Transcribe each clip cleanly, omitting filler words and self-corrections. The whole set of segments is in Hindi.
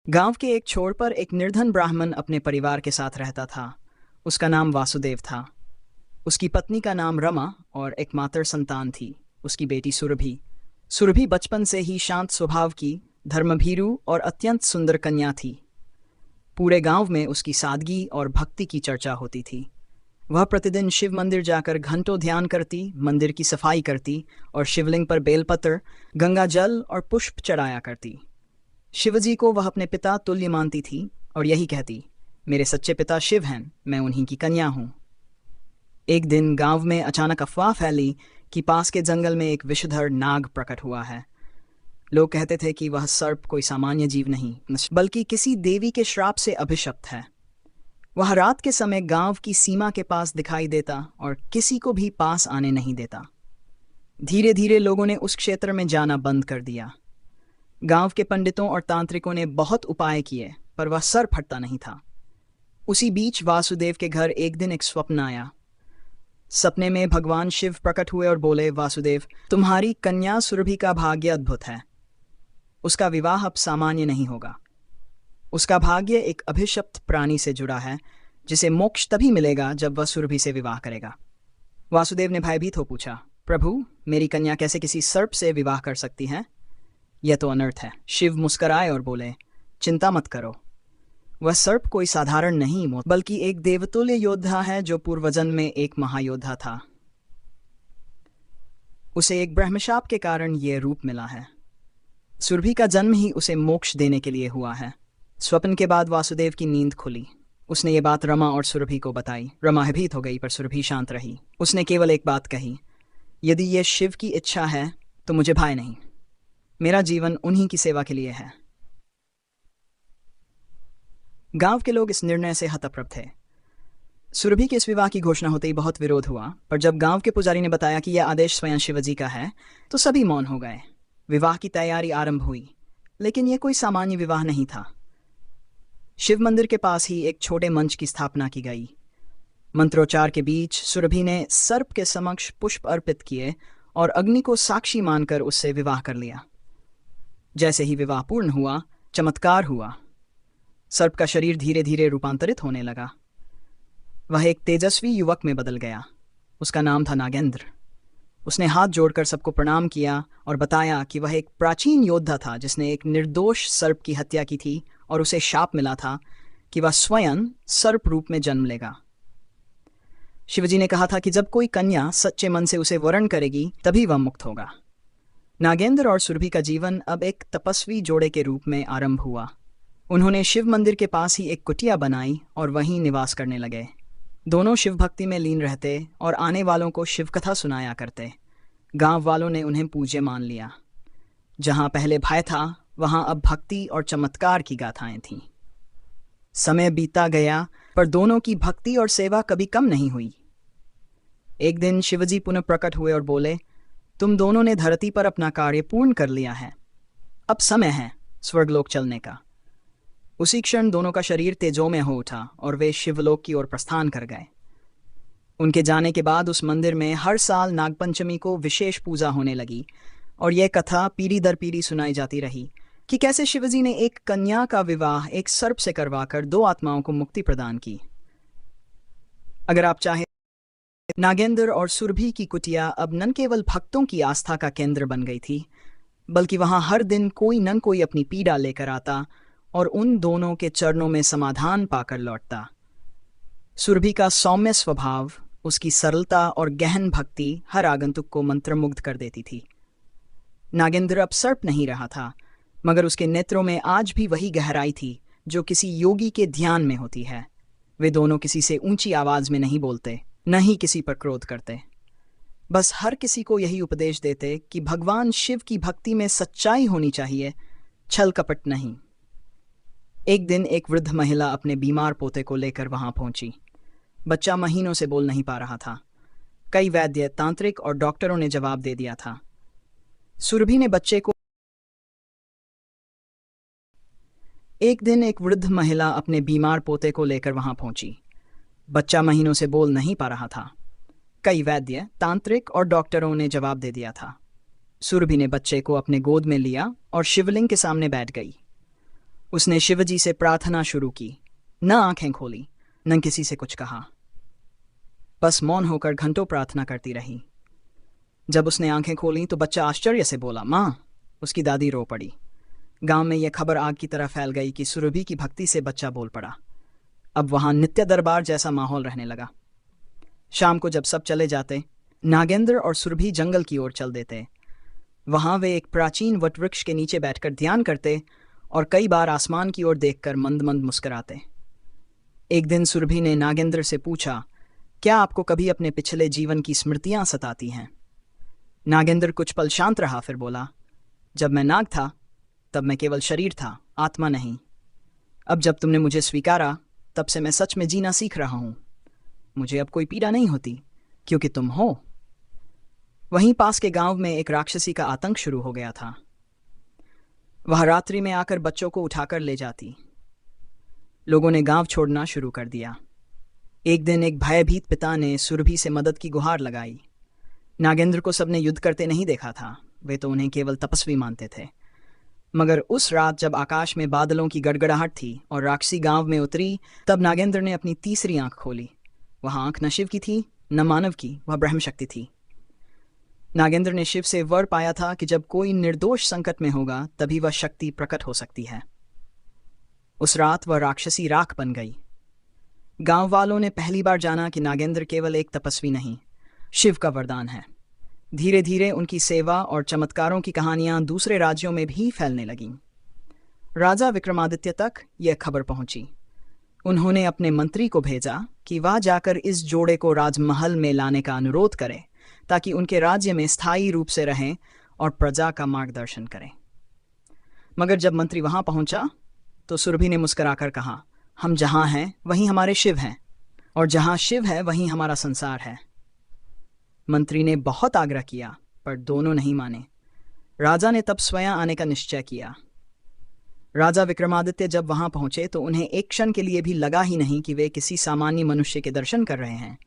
गांव के एक छोर पर एक निर्धन ब्राह्मण अपने परिवार के साथ रहता था। उसका नाम वासुदेव था। उसकी पत्नी का नाम रमा और एकमात्र संतान थी उसकी बेटी सुरभि। सुरभि बचपन से ही शांत स्वभाव की, धर्मभीरू और अत्यंत सुंदर कन्या थी। पूरे गांव में उसकी सादगी और भक्ति की चर्चा होती थी। वह प्रतिदिन शिव मंदिर जाकर घंटों ध्यान करती, मंदिर की सफाई करती और शिवलिंग पर बेलपत्र, गंगा जल और पुष्प चढ़ाया करती। शिवजी को वह अपने पिता तुल्य मानती थी और यही कहती, मेरे सच्चे पिता शिव हैं, मैं उन्हीं की कन्या हूं। एक दिन गांव में अचानक अफवाह फैली कि पास के जंगल में एक विषधर नाग प्रकट हुआ है। लोग कहते थे कि वह सर्प कोई सामान्य जीव नहीं, बल्कि किसी देवी के श्राप से अभिशप्त है। वह रात के समय गांव की सीमा के पास दिखाई देता और किसी को भी पास आने नहीं देता। धीरे धीरे लोगों ने उस क्षेत्र में जाना बंद कर दिया। गांव के पंडितों और तांत्रिकों ने बहुत उपाय किए, पर वह सर फटता नहीं था। उसी बीच वासुदेव के घर एक दिन एक स्वप्न आया। सपने में भगवान शिव प्रकट हुए और बोले, वासुदेव, तुम्हारी कन्या सुरभि का भाग्य अद्भुत है। उसका विवाह अब सामान्य नहीं होगा। उसका भाग्य एक अभिशप्त प्राणी से जुड़ा है, जिसे मोक्ष तभी मिलेगा जब वह सुरभि से विवाह करेगा। वासुदेव ने भयभीत हो पूछा, प्रभु, मेरी कन्या कैसे किसी सर्प से विवाह कर सकती है? यह तो अनर्थ है। शिव मुस्कराए और बोले, चिंता मत करो। वह सर्प कोई साधारण नहीं, बल्कि एक देवतुल्य योद्धा है जो पूर्वजन्म में एक महायोद्धा था। उसे एक ब्रह्मशाप के कारण यह रूप मिला है। सुरभि का जन्म ही उसे मोक्ष देने के लिए हुआ है। स्वप्न के बाद वासुदेव की नींद खुली। उसने ये बात रमा और सुरभि को बताई। रमा भयभीत हो गई, पर सुरभि शांत रही। उसने केवल एक बात कही, यदि यह शिव की इच्छा है तो मुझे भय नहीं। मेरा जीवन उन्हीं की सेवा के लिए है। गांव के लोग इस निर्णय से हतप्रभ थे। सुरभि के इस विवाह की घोषणा होते ही बहुत विरोध हुआ, पर जब गांव के पुजारी ने बताया कि यह आदेश स्वयं शिवजी का है, तो सभी मौन हो गए। विवाह की तैयारी आरंभ हुई, लेकिन यह कोई सामान्य विवाह नहीं था। शिव मंदिर के पास ही एक छोटे मंच की स्थापना की गई। मंत्रोच्चार के बीच सुरभि ने सर्प के समक्ष पुष्प अर्पित किए और अग्नि को साक्षी मानकर उससे विवाह कर लिया। जैसे ही विवाह पूर्ण हुआ, चमत्कार हुआ। सर्प का शरीर धीरे धीरे रूपांतरित होने लगा। वह एक तेजस्वी युवक में बदल गया। उसका नाम था नागेंद्र। उसने हाथ जोड़कर सबको प्रणाम किया और बताया कि वह एक प्राचीन योद्धा था जिसने एक निर्दोष सर्प की हत्या की थी और उसे शाप मिला था कि वह स्वयं सर्प रूप में जन्म लेगा। शिवजी ने कहा था कि जब कोई कन्या सच्चे मन से उसे वरण करेगी तभी वह मुक्त होगा। नागेंद्र और सुरभि का जीवन अब एक तपस्वी जोड़े के रूप में आरंभ हुआ। उन्होंने शिव मंदिर के पास ही एक कुटिया बनाई और वहीं निवास करने लगे। दोनों शिव भक्ति में लीन रहते और आने वालों को शिव कथा सुनाया करते। गांव वालों ने उन्हें पूज्य मान लिया। जहां पहले भय था, वहां अब भक्ति और चमत्कार की गाथाएं थीं। समय बीता गया, पर दोनों की भक्ति और सेवा कभी कम नहीं हुई। एक दिन शिवजी पुनः प्रकट हुए और बोले, तुम दोनों ने धरती पर अपना कार्य पूर्ण कर लिया है। अब समय है स्वर्गलोक चलने का। उसी क्षण दोनों का शरीर तेजोमय हो उठा और वे शिवलोक की ओर प्रस्थान कर गए। उनके जाने के बाद उस मंदिर में हर साल नागपंचमी को विशेष पूजा होने लगी और यह कथा पीढ़ी दर पीढ़ी सुनाई जाती रही कि कैसे शिवजी ने एक कन्या का विवाह एक सर्प से करवाकर दो आत्माओं को मुक्ति प्रदान की। अगर आप चाहें, नागेंद्र और सुरभि की कुटिया अब न केवल भक्तों की आस्था का केंद्र बन गई थी, बल्कि वहां हर दिन कोई न कोई अपनी पीड़ा लेकर आता और उन दोनों के चरणों में समाधान पाकर लौटता। सुरभि का सौम्य स्वभाव, उसकी सरलता और गहन भक्ति हर आगंतुक को मंत्रमुग्ध कर देती थी। नागेंद्र अब सर्प नहीं रहा था, मगर उसके नेत्रों में आज भी वही गहराई थी जो किसी योगी के ध्यान में होती है। वे दोनों किसी से ऊंची आवाज में नहीं बोलते, न ही किसी पर क्रोध करते। बस हर किसी को यही उपदेश देते कि भगवान शिव की भक्ति में सच्चाई होनी चाहिए, छल कपट नहीं। एक दिन एक वृद्ध महिला अपने बीमार पोते को लेकर वहां पहुंची। बच्चा महीनों से बोल नहीं पा रहा था। कई वैद्य, तांत्रिक और डॉक्टरों ने जवाब दे दिया था। सुरभि ने बच्चे को एक दिन एक वृद्ध महिला अपने बीमार पोते को लेकर वहां पहुंची। बच्चा महीनों से बोल नहीं पा रहा था। कई वैद्य, तांत्रिक और डॉक्टरों ने जवाब दे दिया था। सुरभि ने बच्चे को अपने गोद में लिया और शिवलिंग के सामने बैठ गई। उसने शिवजी से प्रार्थना शुरू की, न आंखें खोली, न किसी से कुछ कहा, बस मौन होकर घंटों प्रार्थना करती रही। जब उसने आंखें खोली तो बच्चा आश्चर्य से बोला, माँ। उसकी दादी रो पड़ी। गांव में यह खबर आग की तरह फैल गई कि सुरभि की भक्ति से बच्चा बोल पड़ा। अब वहां नित्य दरबार जैसा माहौल रहने लगा। शाम को जब सब चले जाते, नागेंद्र और सुरभि जंगल की ओर चल देते। वहां वे एक प्राचीन वटवृक्ष के नीचे बैठकर ध्यान करते और कई बार आसमान की ओर देखकर मंद मंद मुस्कुराते। एक दिन सुरभि ने नागेंद्र से पूछा, क्या आपको कभी अपने पिछले जीवन की स्मृतियां सताती हैं? नागेंद्र कुछ पल शांत रहा, फिर बोला, जब मैं नाग था तब मैं केवल शरीर था, आत्मा नहीं। अब जब तुमने मुझे स्वीकारा तब से मैं सच में जीना सीख रहा हूं। मुझे अब कोई पीड़ा नहीं होती क्योंकि तुम हो। वहीं पास के गांव में एक राक्षसी का आतंक शुरू हो गया था। वह रात्रि में आकर बच्चों को उठाकर ले जाती। लोगों ने गांव छोड़ना शुरू कर दिया। एक दिन एक भयभीत पिता ने सुरभि से मदद की गुहार लगाई। नागेंद्र को सबने युद्ध करते नहीं देखा था, वे तो उन्हें केवल तपस्वी मानते थे। मगर उस रात जब आकाश में बादलों की गड़गड़ाहट थी और राक्षसी गांव में उतरी, तब नागेंद्र ने अपनी तीसरी आंख खोली। वह आंख न शिव की थी न मानव की, वह ब्रह्म शक्ति थी। नागेंद्र ने शिव से वर पाया था कि जब कोई निर्दोष संकट में होगा तभी वह शक्ति प्रकट हो सकती है। उस रात वह राक्षसी राख बन गई। गांव वालों ने पहली बार जाना कि नागेंद्र केवल एक तपस्वी नहीं, शिव का वरदान है। धीरे धीरे उनकी सेवा और चमत्कारों की कहानियां दूसरे राज्यों में भी फैलने लगीं। राजा विक्रमादित्य तक यह खबर पहुंची। उन्होंने अपने मंत्री को भेजा कि वह जाकर इस जोड़े को राजमहल में लाने का अनुरोध करे ताकि उनके राज्य में स्थायी रूप से रहें और प्रजा का मार्गदर्शन करें। मगर जब मंत्री वहां पहुंचा तो सुरभि ने मुस्कुराकर कहा, हम जहां हैं वहीं हमारे शिव हैं, और जहां शिव है वहीं हमारा संसार है। मंत्री ने बहुत आग्रह किया पर दोनों नहीं माने। राजा ने तब स्वयं आने का निश्चय किया। राजा विक्रमादित्य जब वहां पहुंचे तो उन्हें एक क्षण के लिए भी लगा ही नहीं कि वे किसी सामान्य मनुष्य के दर्शन कर रहे हैं।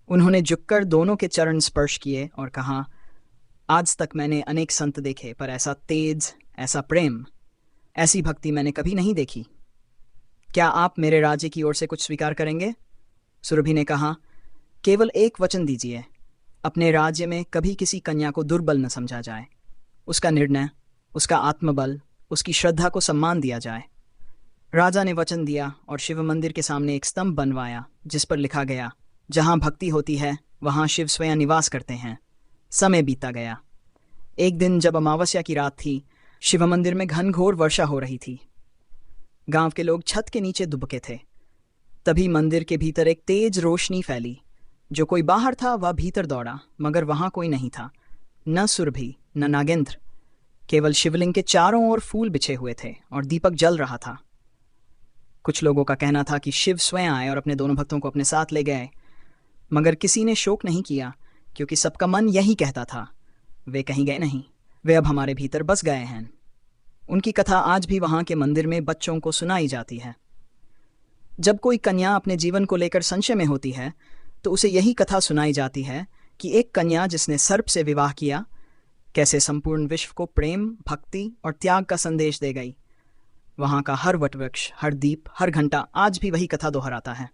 उन्होंने झुककर दोनों के चरण स्पर्श किए और कहा, आज तक मैंने अनेक संत देखे पर ऐसा तेज, ऐसा प्रेम, ऐसी भक्ति मैंने कभी नहीं देखी। क्या आप मेरे राज्य की ओर से कुछ स्वीकार करेंगे? सुरभि ने कहा, केवल एक वचन दीजिए, अपने राज्य में कभी किसी कन्या को दुर्बल न समझा जाए। उसका निर्णय, उसका आत्मबल, उसकी श्रद्धा को सम्मान दिया जाए। राजा ने वचन दिया और शिव मंदिर के सामने एक स्तंभ बनवाया जिस पर लिखा गया, जहां भक्ति होती है वहां शिव स्वयं निवास करते हैं। समय बीता गया। एक दिन जब अमावस्या की रात थी, शिव मंदिर में घनघोर वर्षा हो रही थी। गांव के लोग छत के नीचे दुबके थे। तभी मंदिर के भीतर एक तेज रोशनी फैली। जो कोई बाहर था वह भीतर दौड़ा, मगर वहां कोई नहीं था, न सुरभि न नागेंद्र। केवल शिवलिंग के चारों ओर फूल बिछे हुए थे और दीपक जल रहा था। कुछ लोगों का कहना था कि शिव स्वयं आए और अपने दोनों भक्तों को अपने साथ ले गए, मगर किसी ने शोक नहीं किया क्योंकि सबका मन यही कहता था, वे कहीं गए नहीं, वे अब हमारे भीतर बस गए हैं। उनकी कथा आज भी वहां के मंदिर में बच्चों को सुनाई जाती है। जब कोई कन्या अपने जीवन को लेकर संशय में होती है तो उसे यही कथा सुनाई जाती है कि एक कन्या जिसने सर्प से विवाह किया कैसे संपूर्ण विश्व को प्रेम, भक्ति और त्याग का संदेश दे गई। वहां का हर वटवृक्ष, हर दीप, हर घंटा आज भी वही कथा दोहराता है।